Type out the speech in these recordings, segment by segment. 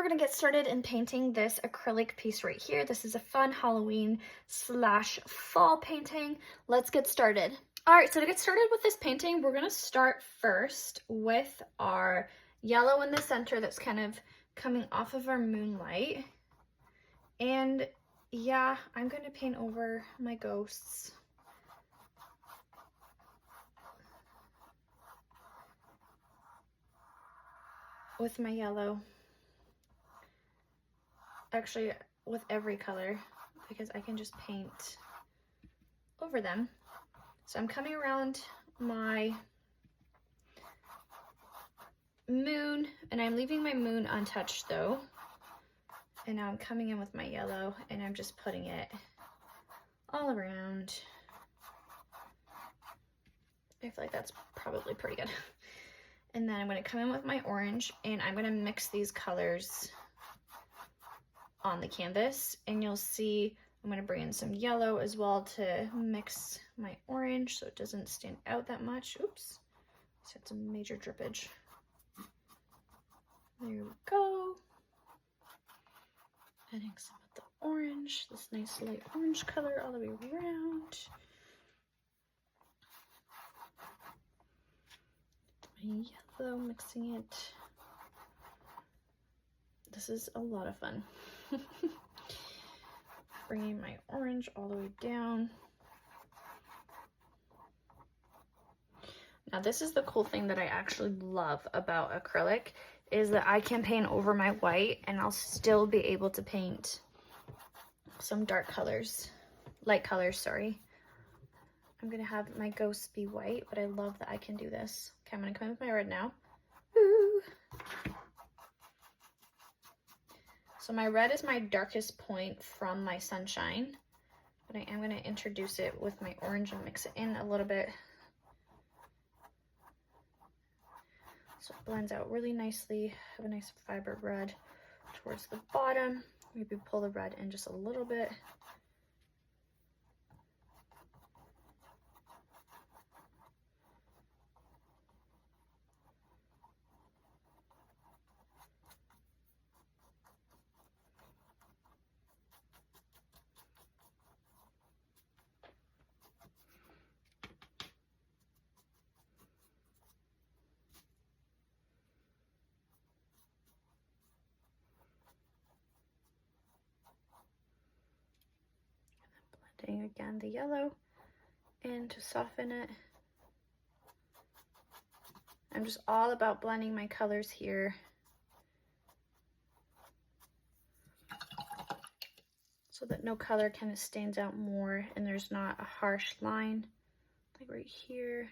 we're gonna get started in painting this acrylic piece right here. This is a fun Halloween / fall painting. Let's get started. All right, so to get started with this painting, we're gonna start first with our yellow in the center that's kind of coming off of our moonlight. And yeah, I'm gonna paint over my ghosts. With my yellow. Actually, with every color, because I can just paint over them. So I'm coming around my moon, and I'm leaving my moon untouched though. And now I'm coming in with my yellow, and I'm just putting it all around. I feel like that's probably pretty good. And then I'm gonna come in with my orange, and I'm gonna mix these colors on the canvas, and you'll see I'm going to bring in some yellow as well to mix my orange so it doesn't stand out that much. Oops, just had some major drippage. There we go. Adding some of the orange, this nice light orange color all the way around. My yellow, mixing it. This is a lot of fun. Bringing my orange all the way down. Now this is the cool thing that I actually love about acrylic, is that I can paint over my white and I'll still be able to paint some dark colors, light colors, sorry. I'm gonna have my ghosts be white, but I love that I can do this. Okay, I'm gonna come in with my red now. Woo! So my red is my darkest point from my sunshine, but I am going to introduce it with my orange and mix it in a little bit. So it blends out really nicely. Have a nice vibrant red towards the bottom. Maybe pull the red in just a little bit. Blending again the yellow in to soften it. I'm just all about blending my colors here. So that no color kind of stands out more and there's not a harsh line, like right here.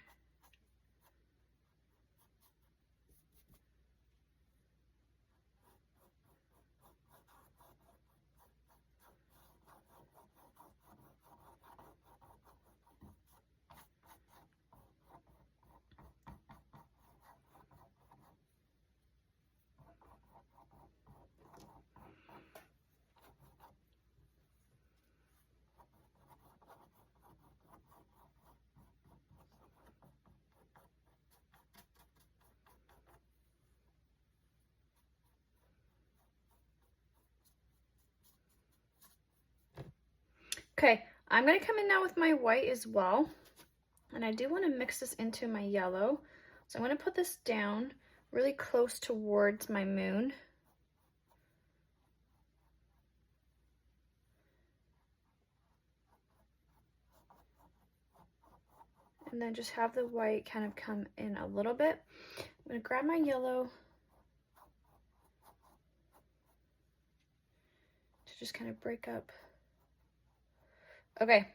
Okay, I'm gonna come in now with my white as well. And I do want to mix this into my yellow. So I'm going to put this down really close towards my moon. And then just have the white kind of come in a little bit. I'm going to grab my yellow to just kind of break up. Okay.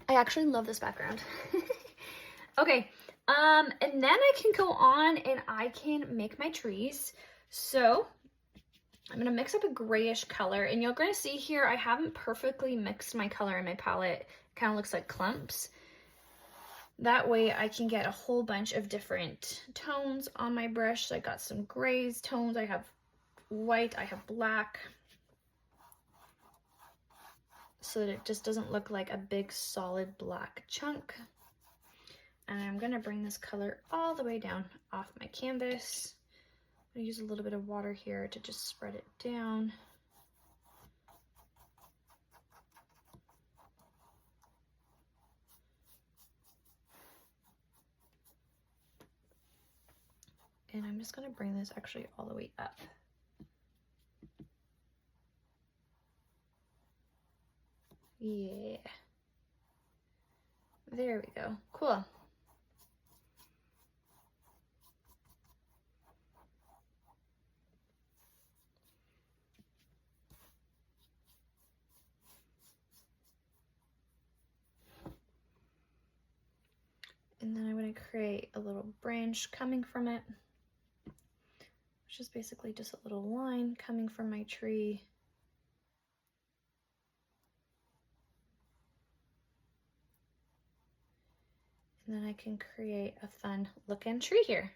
I actually love this background. Okay, and then I can go on and I can make my trees. So I'm gonna mix up a grayish color, and you're gonna see here I haven't perfectly mixed my color in my palette. It kind of looks like clumps. That way I can get a whole bunch of different tones on my brush. So I got some grays tones, I have white, I have black, so that it just doesn't look like a big solid black chunk. And I'm gonna bring this color all the way down off my canvas. I'm gonna use a little bit of water here to just spread it down. And I'm just gonna bring this actually all the way up. Yeah. There we go. Cool. And then I'm going to create a little branch coming from it, which is basically just a little line coming from my tree. And then I can create a fun looking tree here.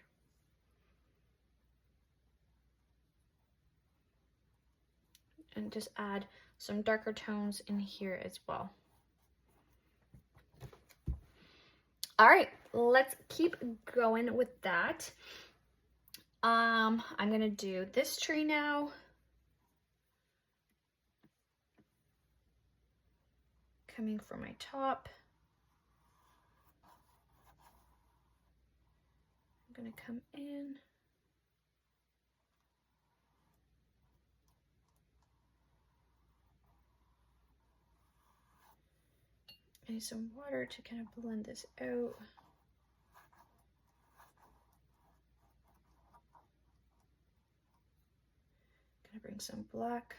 And just add some darker tones in here as well. All right, let's keep going with that. I'm gonna do this tree now. Coming from my top. I'm gonna come in. I need some water to kind of blend this out. Gonna bring some black.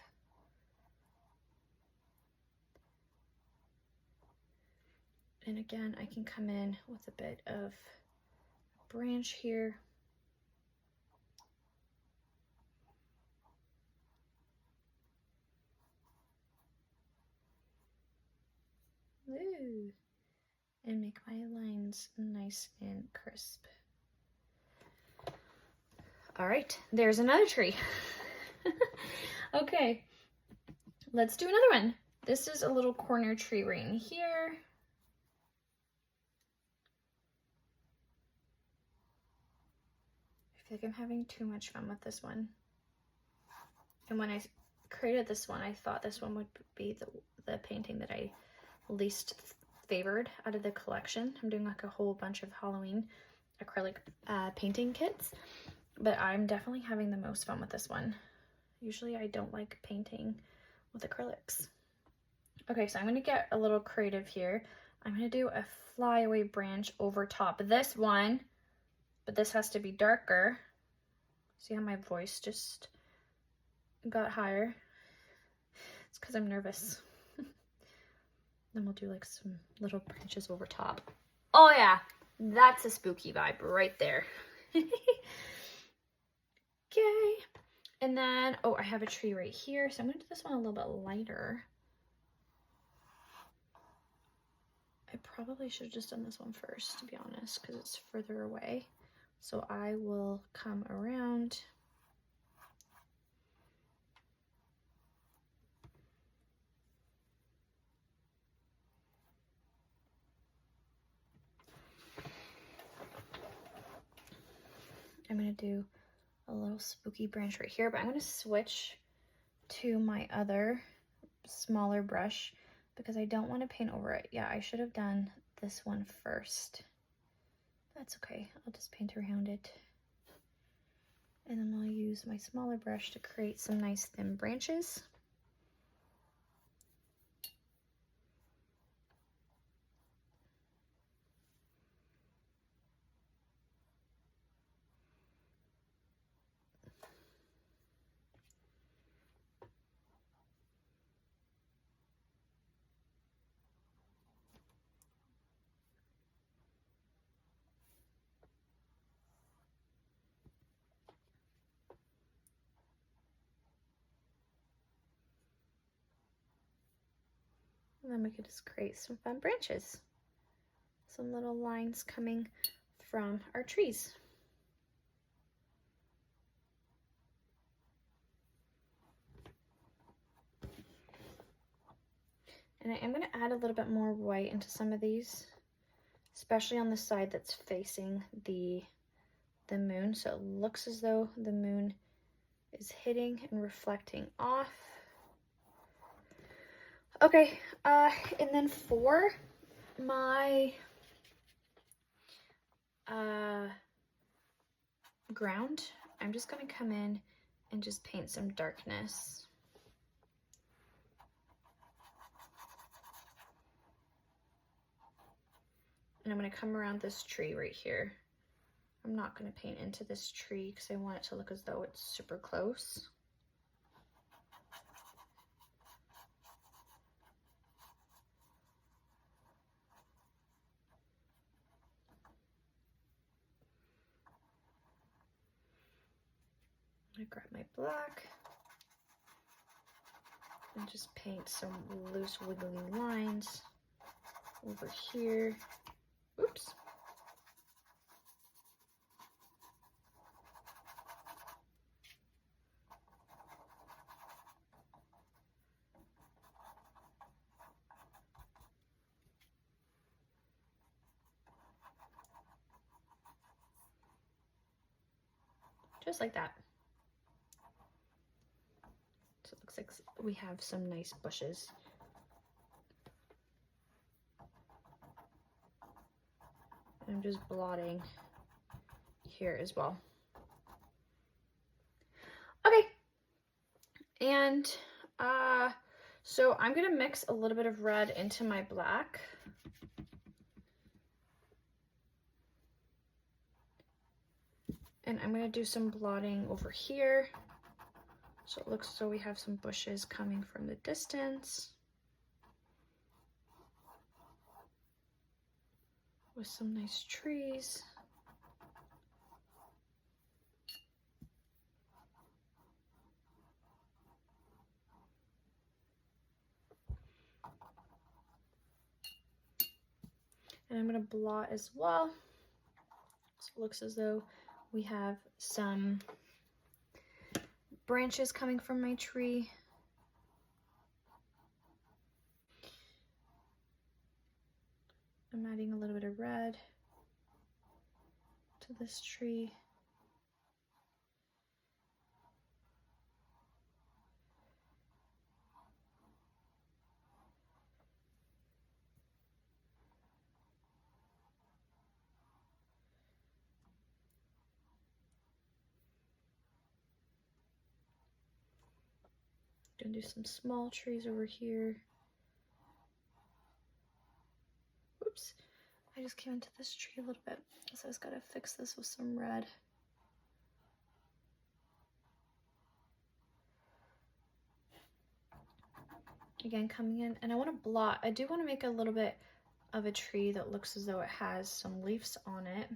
And again, I can come in with a bit of a branch here. Ooh. And make my lines nice and crisp. All right, there's another tree. Okay, let's do another one. This is a little corner tree ring here. I feel like I'm having too much fun with this one. And when I created this one, I thought this one would be the painting that I least favored out of the collection. I'm doing like a whole bunch of Halloween acrylic painting kits, but I'm definitely having the most fun with this one. Usually I don't like painting with acrylics. Okay, so I'm gonna get a little creative here. I'm gonna do a flyaway branch over top of this one, but this has to be darker. See how my voice just got higher? It's because I'm nervous. Then we'll do like some little branches over top. Oh yeah, that's a spooky vibe right there. Okay. And then, oh, I have a tree right here. So I'm gonna do this one a little bit lighter. I probably should have just done this one first, to be honest, because it's further away. So I will come around. I'm gonna do a little spooky branch right here, but I'm gonna switch to my other smaller brush because I don't want to paint over it. Yeah, I should have done this one first. That's okay, I'll just paint around it. And then I'll use my smaller brush to create some nice thin branches. And then we could just create some fun branches. Some little lines coming from our trees. And I am going to add a little bit more white into some of these, especially on the side that's facing the the moon, so it looks as though the moon is hitting and reflecting off. Okay, and then for my ground, I'm just gonna come in and just paint some darkness. And I'm gonna come around this tree right here. I'm not gonna paint into this tree because I want it to look as though it's super close. I grab my black and just paint some loose wiggly lines over here. Oops. Just like that. So it looks like we have some nice bushes. I'm just blotting here as well. Okay, and so I'm gonna mix a little bit of red into my black. And I'm gonna do some blotting over here. So it looks as though we have some bushes coming from the distance with some nice trees. And I'm gonna blot as well. So it looks as though we have some branches coming from my tree. I'm adding a little bit of red to this tree. Gonna do some small trees over here. Oops, I just came into this tree a little bit, so I just gotta fix this with some red. Again, coming in, and I want to blot. I do want to make a little bit of a tree that looks as though it has some leaves on it.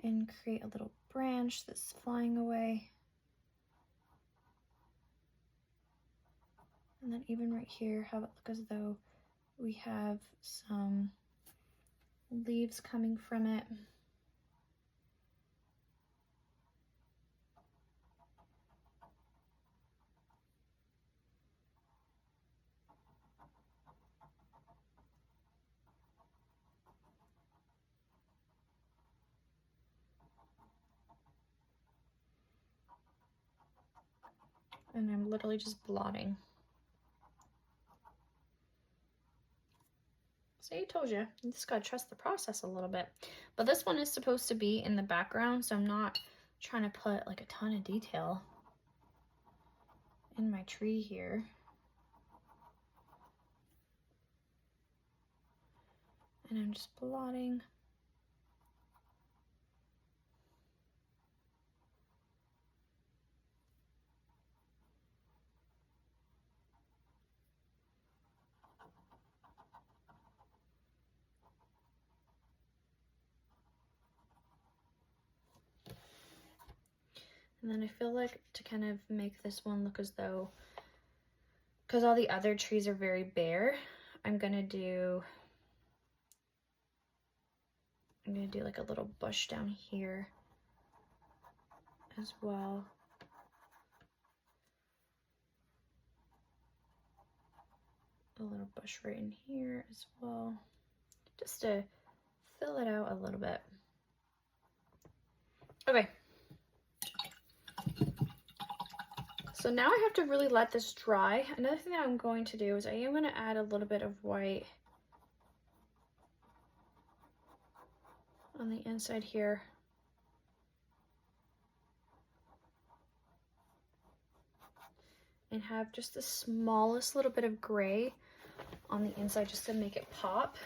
And create a little branch that's flying away. And then even right here, have it look as though we have some leaves coming from it. And I'm literally just blotting. See, I told you, you just gotta trust the process a little bit. But this one is supposed to be in the background, so I'm not trying to put like a ton of detail in my tree here. And I'm just blotting. And then I feel like to kind of make this one look as though, because all the other trees are very bare, I'm gonna do like a little bush down here as well. a little bush right in here as well, just to fill it out a little bit. Okay. So now I have to really let this dry. Another thing that I'm going to do is I am going to add a little bit of white on the inside here. And have just the smallest little bit of gray on the inside just to make it pop.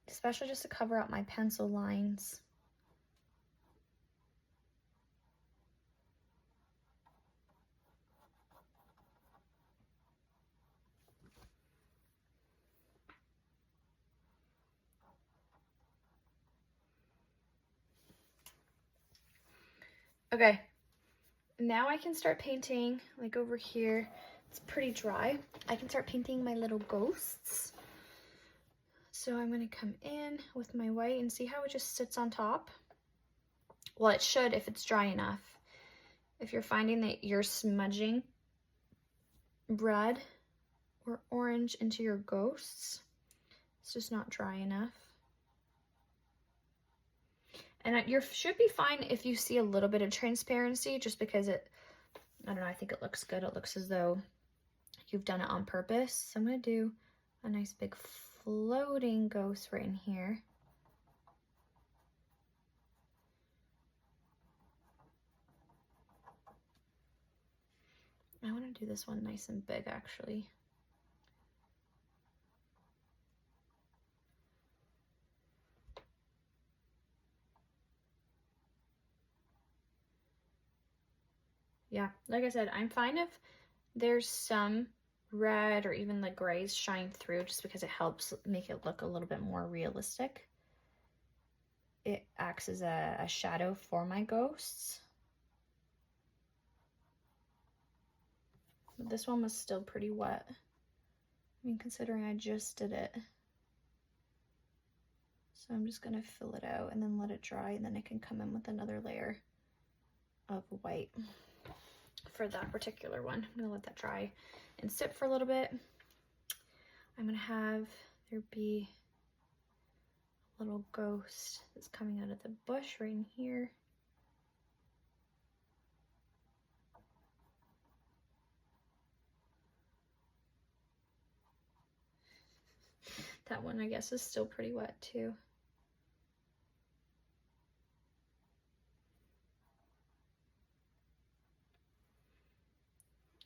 Especially just to cover up my pencil lines. Okay, now I can start painting, like over here, it's pretty dry. I can start painting my little ghosts. So I'm gonna come in with my white and see how it just sits on top. Well, it should if it's dry enough. If you're finding that you're smudging red or orange into your ghosts, it's just not dry enough. And you should be fine if you see a little bit of transparency, just because I don't know, I think it looks good. It looks as though you've done it on purpose. So I'm gonna do a nice big floating ghost right in here. I wanna do this one nice and big, actually. Yeah, like I said, I'm fine if there's some red or even the grays shine through, just because it helps make it look a little bit more realistic. It acts as a shadow for my ghosts. But this one was still pretty wet. I mean, considering I just did it. So I'm just gonna fill it out and then let it dry, and then I can come in with another layer of white. For that particular one, I'm gonna let that dry and sit for a little bit. I'm gonna have there be a little ghost that's coming out of the bush right in here. That one, I guess, is still pretty wet too.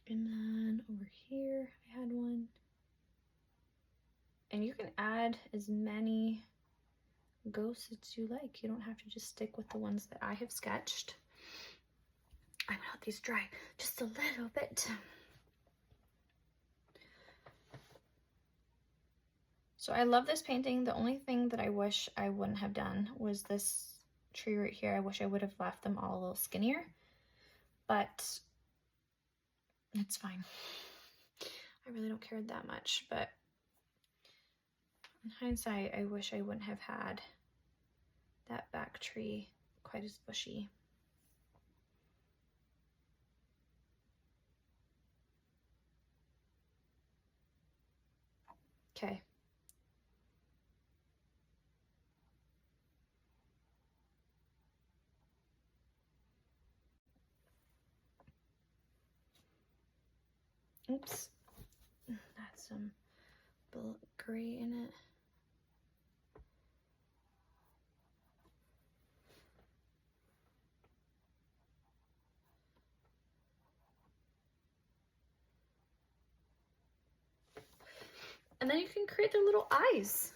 And then over here, I had one. And you can add as many ghosts as you like. You don't have to just stick with the ones that I have sketched. I'm gonna let these dry just a little bit. So I love this painting. The only thing that I wish I wouldn't have done was this tree right here. I wish I would have left them all a little skinnier, but it's fine. I really don't care that much, but in hindsight, I wish I wouldn't have had that back tree quite as bushy. Okay. Oops. That's some gray in it. And then you can create their little eyes.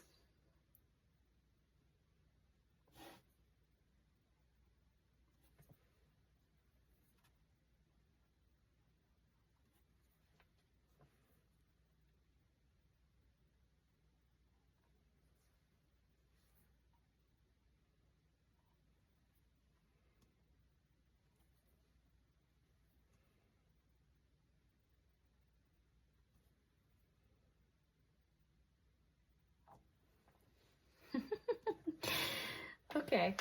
Okay.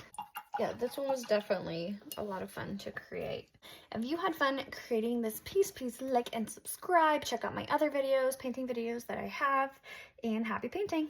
Yeah, this one was definitely a lot of fun to create. If you had fun creating this piece, please like and subscribe. Check out my other videos, painting videos that I have, and happy painting.